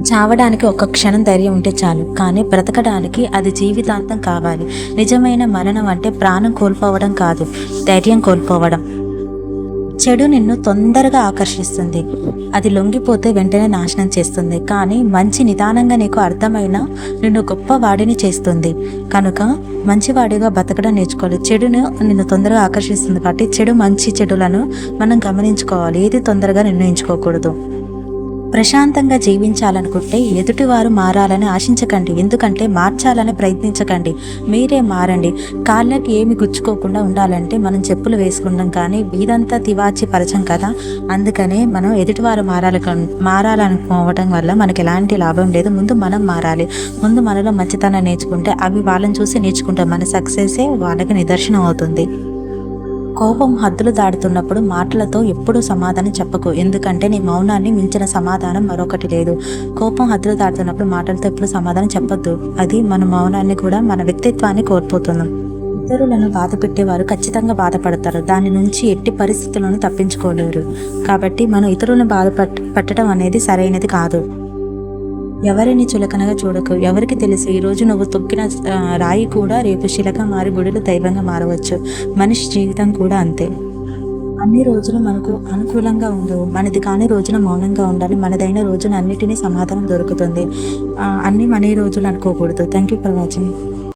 చావడానికి ఒక్క క్షణం ధైర్యం ఉంటే చాలు, కానీ బ్రతకడానికి అది జీవితాంతం కావాలి. నిజమైన మరణం అంటే ప్రాణం కోల్పోవడం కాదు, ధైర్యం కోల్పోవడం. చెడు నిన్ను తొందరగా ఆకర్షిస్తుంది, అది లొంగిపోతే వెంటనే నాశనం చేస్తుంది. కానీ మంచి నిదానంగా నీకు అర్థమైన నిన్ను గొప్పవాడిని చేస్తుంది. కనుక మంచివాడిగా బతకడం నేర్చుకోవాలి. చెడును నిన్ను తొందరగా ఆకర్షిస్తుంది కాబట్టి మంచి చెడులను మనం గమనించుకోవాలి. ఏది తొందరగా నిర్ణయించుకోకూడదు. ప్రశాంతంగా జీవించాలనుకుంటే ఎదుటివారు మారాలని ఆశించకండి, ఎందుకంటే మార్చాలని ప్రయత్నించకండి, మీరే మారండి. కాళ్ళకి ఏమి గుచ్చుకోకుండా ఉండాలంటే మనం చెప్పులు వేసుకుంటాం, కానీ వీధంతా తివాచి పరచం కదా. అందుకనే మనం ఎదుటివారు మారాలనుకోవడం వల్ల మనకి ఎలాంటి లాభం లేదు. ముందు మనం మారాలి. ముందు మనలో మంచితనం నేర్చుకుంటే అవి వాళ్ళని చూసి నేర్చుకుంటాం. మన సక్సెసే వాళ్ళకి నిదర్శనం అవుతుంది. కోపం హద్దులు దాడుతున్నప్పుడు మాటలతో ఎప్పుడూ సమాధానం చెప్పకు, ఎందుకంటే నీ మౌనాన్ని మించిన సమాధానం మరొకటి లేదు. కోపం హద్దులు దాడుతున్నప్పుడు మాటలతో ఎప్పుడు సమాధానం చెప్పొద్దు, అది మన మౌనాన్ని కూడా మన వ్యక్తిత్వాన్ని కోల్పోతున్నాం. ఇతరులను బాధ పెట్టేవారు ఖచ్చితంగా బాధపడతారు, దాని నుంచి ఎట్టి పరిస్థితులను తప్పించుకోలేరు. కాబట్టి మనం ఇతరులను పెట్టడం అనేది సరైనది కాదు. ఎవరిని చులకనగా చూడకు. ఎవరికి తెలుసు, ఈరోజు నువ్వు తొక్కిన రాయి కూడా రేపు శిలక మారి గుడిలో దైవంగా మారవచ్చు. మనిషి జీవితం కూడా అంతే. అన్ని రోజులు మనకు అనుకూలంగా ఉండవు. మనది కాని రోజున మౌనంగా ఉండాలి. మనదైన రోజున అన్నిటినీ సమాధానం దొరుకుతుంది. అన్నీ మన రోజులు అనుకోకూడదు. Thank you for watching.